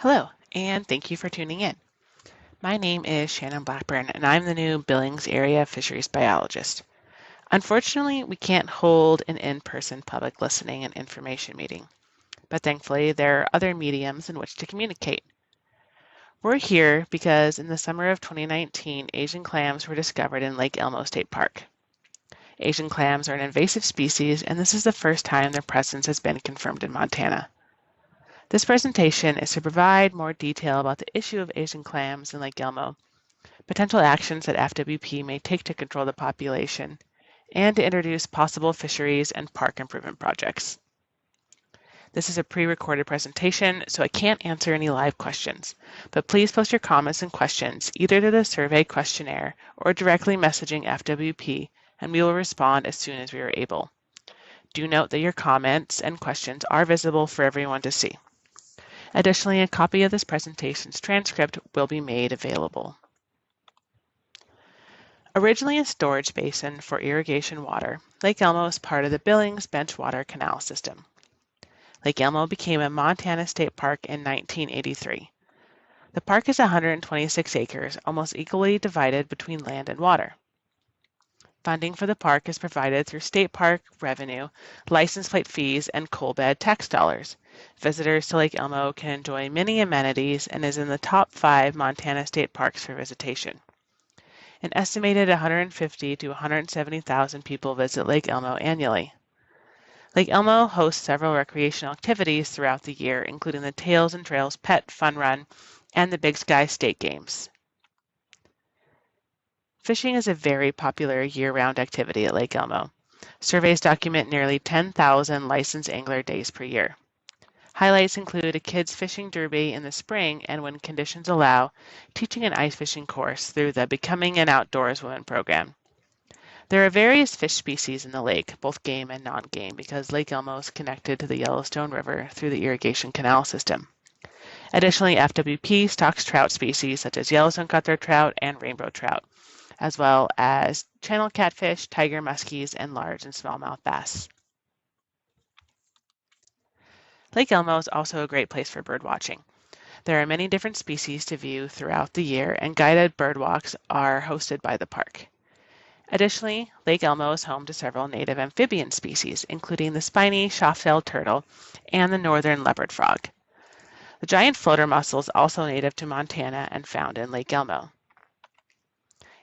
Hello, and thank you for tuning in. My name is Shannon Blackburn, and I'm the new Billings area fisheries biologist. Unfortunately, we can't hold an in-person public listening and information meeting, but thankfully there are other mediums in which to communicate. We're here because in the summer of 2019, Asian clams were discovered in Lake Elmo State Park. Asian clams are an invasive species, and this is the first time their presence has been confirmed in Montana. This presentation is to provide more detail about the issue of Asian clams in Lake Elmo, potential actions that FWP may take to control the population, and to introduce possible fisheries and park improvement projects. This is a pre-recorded presentation, so I can't answer any live questions, but please post your comments and questions either to the survey questionnaire or directly messaging FWP, and we will respond as soon as we are able. Do note that your comments and questions are visible for everyone to see. Additionally, a copy of this presentation's transcript will be made available. Originally a storage basin for irrigation water, Lake Elmo is part of the Billings Benchwater Canal System. Lake Elmo became a Montana state park in 1983. The park is 126 acres, almost equally divided between land and water. Funding for the park is provided through state park revenue, license plate fees, and coal bed tax dollars. Visitors to Lake Elmo can enjoy many amenities and is in the top 5 Montana state parks for visitation. An estimated 150 to 170,000 people visit Lake Elmo annually. Lake Elmo hosts several recreational activities throughout the year, including the Tails and Trails Pet Fun Run and the Big Sky State Games. Fishing is a very popular year-round activity at Lake Elmo. Surveys document nearly 10,000 licensed angler days per year. Highlights include a kids fishing derby in the spring and, when conditions allow, teaching an ice fishing course through the Becoming an Outdoors Woman program. There are various fish species in the lake, both game and non-game, because Lake Elmo is connected to the Yellowstone River through the irrigation canal system. Additionally, FWP stocks trout species such as Yellowstone cutthroat trout and rainbow trout, as well as channel catfish, tiger muskies, and large and smallmouth bass. Lake Elmo is also a great place for bird watching. There are many different species to view throughout the year, and guided bird walks are hosted by the park. Additionally, Lake Elmo is home to several native amphibian species, including the spiny soft-tailed turtle and the northern leopard frog. The giant floater mussel is also native to Montana and found in Lake Elmo.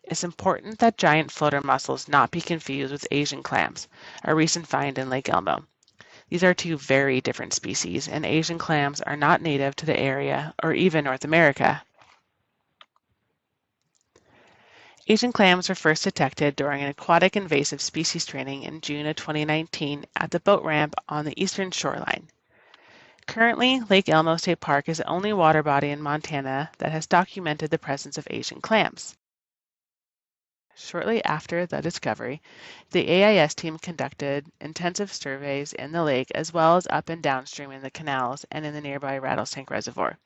It's important that giant floater mussels not be confused with Asian clams, a recent find in Lake Elmo. These are two very different species, and Asian clams are not native to the area or even North America. Asian clams were first detected during an aquatic invasive species training in June of 2019 at the boat ramp on the eastern shoreline. Currently, Lake Elmo State Park is the only water body in Montana that has documented the presence of Asian clams. Shortly after the discovery, the AIS team conducted intensive surveys in the lake as well as up and downstream in the canals and in the nearby Rattlesnake Reservoir.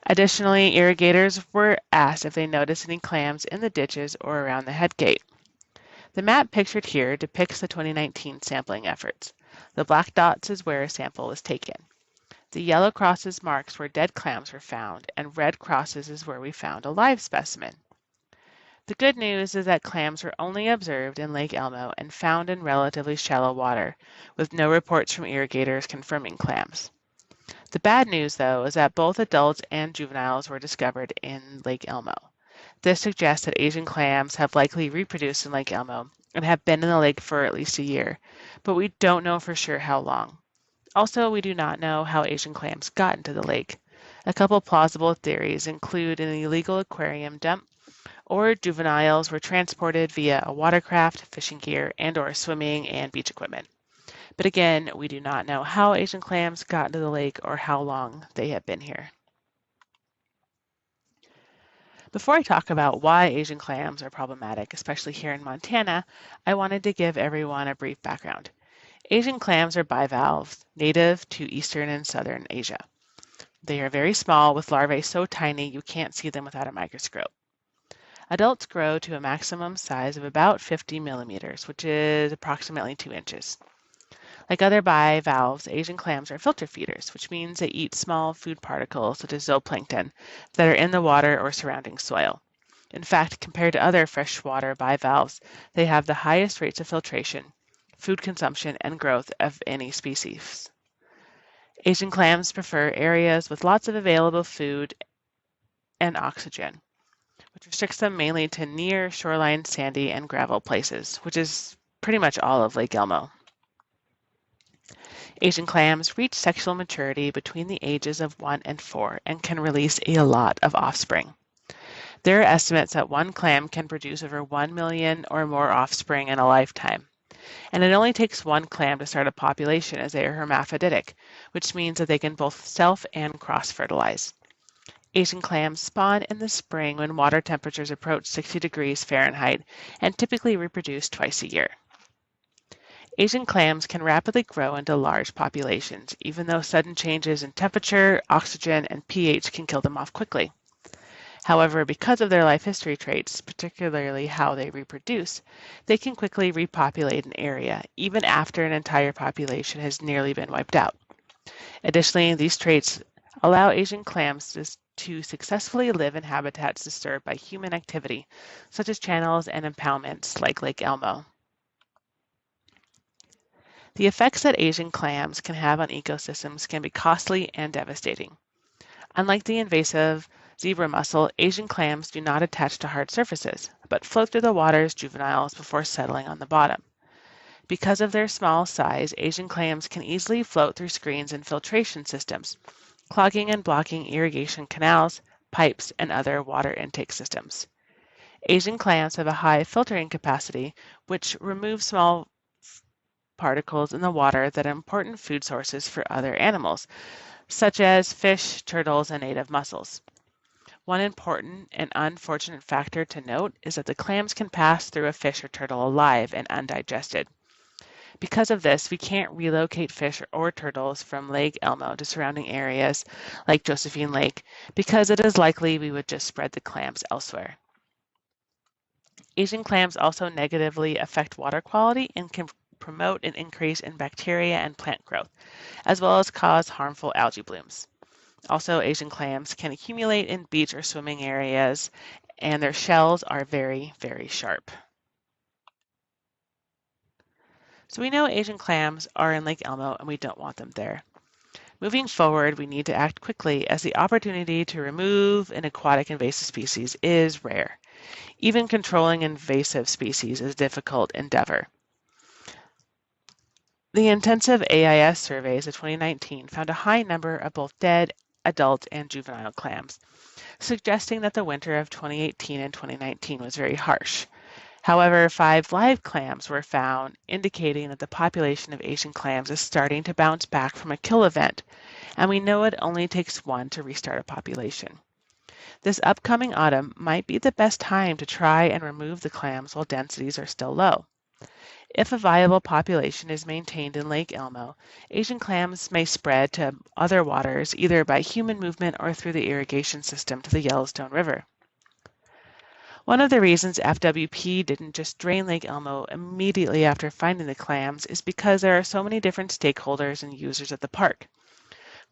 Additionally, irrigators were asked if they noticed any clams in the ditches or around the head gate. The map pictured here depicts the 2019 sampling efforts. The black dots is where a sample was taken. The yellow crosses marks where dead clams were found, and red crosses is where we found a live specimen. The good news is that clams were only observed in Lake Elmo and found in relatively shallow water, with no reports from irrigators confirming clams. The bad news, though, is that both adults and juveniles were discovered in Lake Elmo. This suggests that Asian clams have likely reproduced in Lake Elmo and have been in the lake for at least a year, but we don't know for sure how long. Also, we do not know how Asian clams got into the lake. A couple plausible theories include an illegal aquarium dump, or juveniles were transported via a watercraft, fishing gear, and/or swimming and beach equipment. But again, we do not know how Asian clams got into the lake or how long they have been here. Before I talk about why Asian clams are problematic, especially here in Montana, I wanted to give everyone a brief background. Asian clams are bivalves, native to Eastern and Southern Asia. They are very small, with larvae so tiny you can't see them without a microscope. Adults grow to a maximum size of about 50 millimeters, which is approximately 2 inches. Like other bivalves, Asian clams are filter feeders, which means they eat small food particles such as zooplankton that are in the water or surrounding soil. In fact, compared to other freshwater bivalves, they have the highest rates of filtration, food consumption, and growth of any species. Asian clams prefer areas with lots of available food and oxygen, which restricts them mainly to near shoreline sandy and gravel places, which is pretty much all of Lake Elmo. Asian clams reach sexual maturity between the ages of 1 and 4 and can release a lot of offspring. There are estimates that one clam can produce over 1 million or more offspring in a lifetime. And it only takes one clam to start a population as they are hermaphroditic, which means that they can both self and cross-fertilize. Asian clams spawn in the spring when water temperatures approach 60 degrees Fahrenheit and typically reproduce twice a year. Asian clams can rapidly grow into large populations, even though sudden changes in temperature, oxygen, and pH can kill them off quickly. However, because of their life history traits, particularly how they reproduce, they can quickly repopulate an area, even after an entire population has nearly been wiped out. Additionally, these traits allow Asian clams to successfully live in habitats disturbed by human activity, such as channels and impoundments like Lake Elmo. The effects that Asian clams can have on ecosystems can be costly and devastating. Unlike the invasive zebra mussel, Asian clams do not attach to hard surfaces, but float through the water as juveniles before settling on the bottom. Because of their small size, Asian clams can easily float through screens and filtration systems, clogging and blocking irrigation canals, pipes, and other water intake systems. Asian clams have a high filtering capacity, which removes small particles in the water that are important food sources for other animals, such as fish, turtles, and native mussels. One important and unfortunate factor to note is that the clams can pass through a fish or turtle alive and undigested. Because of this, we can't relocate fish or turtles from Lake Elmo to surrounding areas like Josephine Lake because it is likely we would just spread the clams elsewhere. Asian clams also negatively affect water quality and can promote an increase in bacteria and plant growth, as well as cause harmful algae blooms. Also, Asian clams can accumulate in beach or swimming areas, and their shells are very, very sharp. So we know Asian clams are in Lake Elmo and we don't want them there. Moving forward, we need to act quickly as the opportunity to remove an aquatic invasive species is rare. Even controlling invasive species is a difficult endeavor. The intensive AIS surveys of 2019 found a high number of both dead, adult, and juvenile clams, suggesting that the winter of 2018 and 2019 was very harsh. However, 5 live clams were found, indicating that the population of Asian clams is starting to bounce back from a kill event, and we know it only takes one to restart a population. This upcoming autumn might be the best time to try and remove the clams while densities are still low. If a viable population is maintained in Lake Elmo, Asian clams may spread to other waters either by human movement or through the irrigation system to the Yellowstone River. One of the reasons FWP didn't just drain Lake Elmo immediately after finding the clams is because there are so many different stakeholders and users at the park.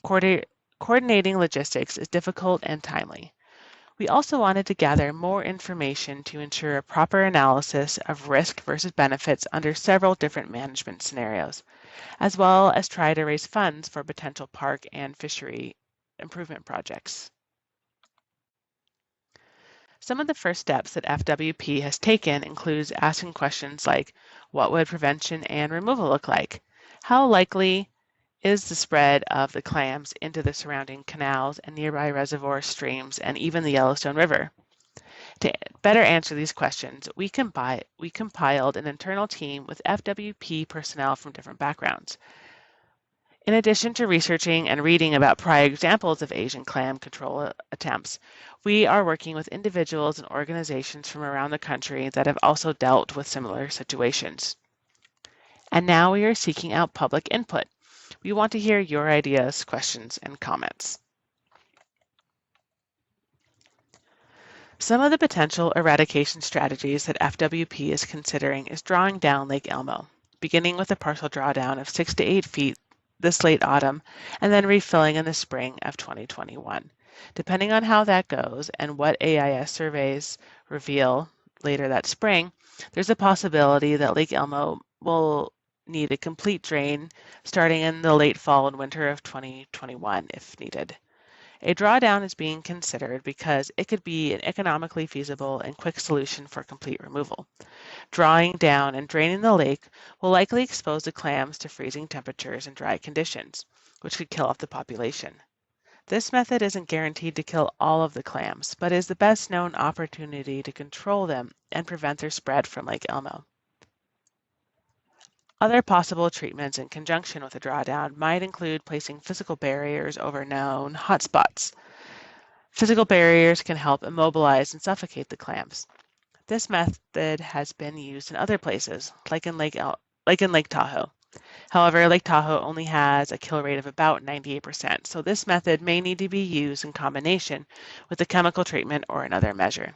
Coordinating logistics is difficult and timely. We also wanted to gather more information to ensure a proper analysis of risk versus benefits under several different management scenarios, as well as try to raise funds for potential park and fishery improvement projects. Some of the first steps that FWP has taken includes asking questions like, what would prevention and removal look like? How likely is the spread of the clams into the surrounding canals and nearby reservoir streams and even the Yellowstone River? To better answer these questions, we compiled an internal team with FWP personnel from different backgrounds. In addition to researching and reading about prior examples of Asian clam control attempts, we are working with individuals and organizations from around the country that have also dealt with similar situations. And now we are seeking out public input. We want to hear your ideas, questions, and comments. Some of the potential eradication strategies that FWP is considering is drawing down Lake Elmo. beginning with a partial drawdown of 6 to 8 feet this late autumn, and then refilling in the spring of 2021. Depending on how that goes and what AIS surveys reveal later that spring, there's a possibility that Lake Elmo will need a complete drain starting in the late fall and winter of 2021 if needed. A drawdown is being considered because it could be an economically feasible and quick solution for complete removal. Drawing down and draining the lake will likely expose the clams to freezing temperatures and dry conditions, which could kill off the population. This method isn't guaranteed to kill all of the clams, but is the best known opportunity to control them and prevent their spread from Lake Elmo. Other possible treatments in conjunction with a drawdown might include placing physical barriers over known hotspots. Physical barriers can help immobilize and suffocate the clams. This method has been used in other places, like in Lake Tahoe. However, Lake Tahoe only has a kill rate of about 98%, so this method may need to be used in combination with a chemical treatment or another measure.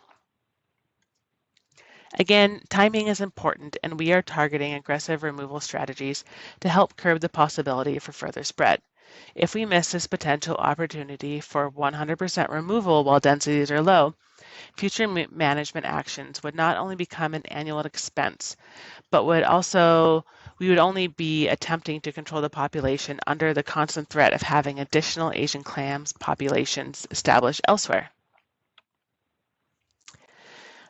Again, timing is important, and we are targeting aggressive removal strategies to help curb the possibility for further spread. If we miss this potential opportunity for 100% removal while densities are low, future management actions would not only become an annual expense, but we would only be attempting to control the population under the constant threat of having additional Asian clams populations established elsewhere.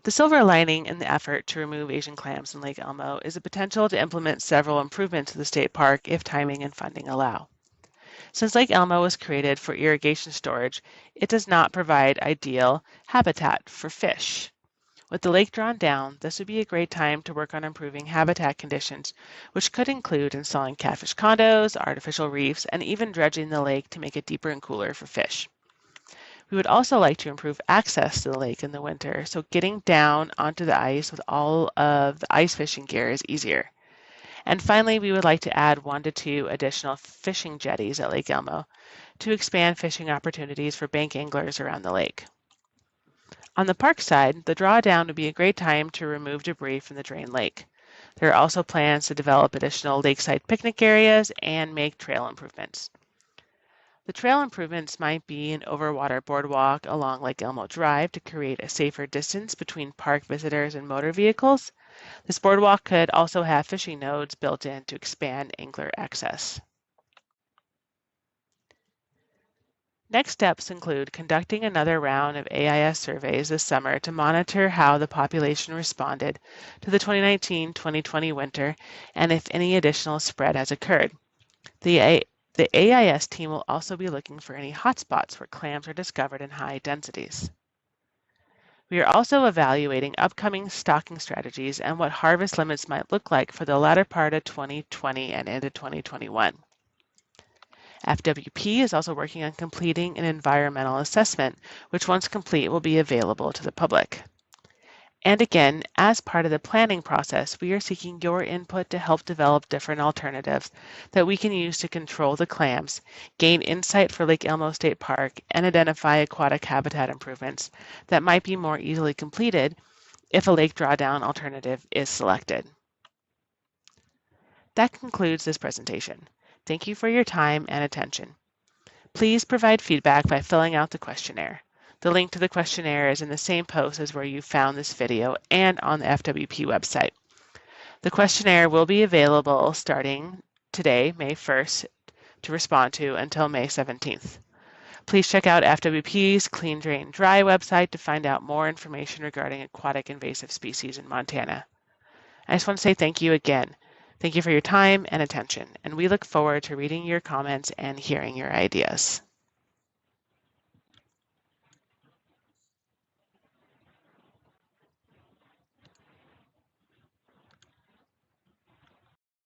The silver lining in the effort to remove Asian clams in Lake Elmo is the potential to implement several improvements to the state park if timing and funding allow. Since Lake Elmo was created for irrigation storage, it does not provide ideal habitat for fish. With the lake drawn down, this would be a great time to work on improving habitat conditions, which could include installing catfish condos, artificial reefs, and even dredging the lake to make it deeper and cooler for fish. We would also like to improve access to the lake in the winter, so getting down onto the ice with all of the ice fishing gear is easier. And finally, we would like to add 1 to 2 additional fishing jetties at Lake Elmo to expand fishing opportunities for bank anglers around the lake. On the park side, the drawdown would be a great time to remove debris from the drained lake. There are also plans to develop additional lakeside picnic areas and make trail improvements. The trail improvements might be an overwater boardwalk along Lake Elmo Drive to create a safer distance between park visitors and motor vehicles. This boardwalk could also have fishing nodes built in to expand angler access. Next steps include conducting another round of AIS surveys this summer to monitor how the population responded to the 2019-2020 winter and if any additional spread has occurred. The AIS team will also be looking for any hotspots where clams are discovered in high densities. We are also evaluating upcoming stocking strategies and what harvest limits might look like for the latter part of 2020 and into 2021. FWP is also working on completing an environmental assessment, which once complete will be available to the public. And again, as part of the planning process, we are seeking your input to help develop different alternatives that we can use to control the clams, gain insight for Lake Elmo State Park, and identify aquatic habitat improvements that might be more easily completed if a lake drawdown alternative is selected. That concludes this presentation. Thank you for your time and attention. Please provide feedback by filling out the questionnaire. The link to the questionnaire is in the same post as where you found this video and on the FWP website. The questionnaire will be available starting today, May 1st, to respond to until May 17th. Please check out FWP's Clean Drain Dry website to find out more information regarding aquatic invasive species in Montana. I just want to say thank you again. Thank you for your time and attention, and we look forward to reading your comments and hearing your ideas.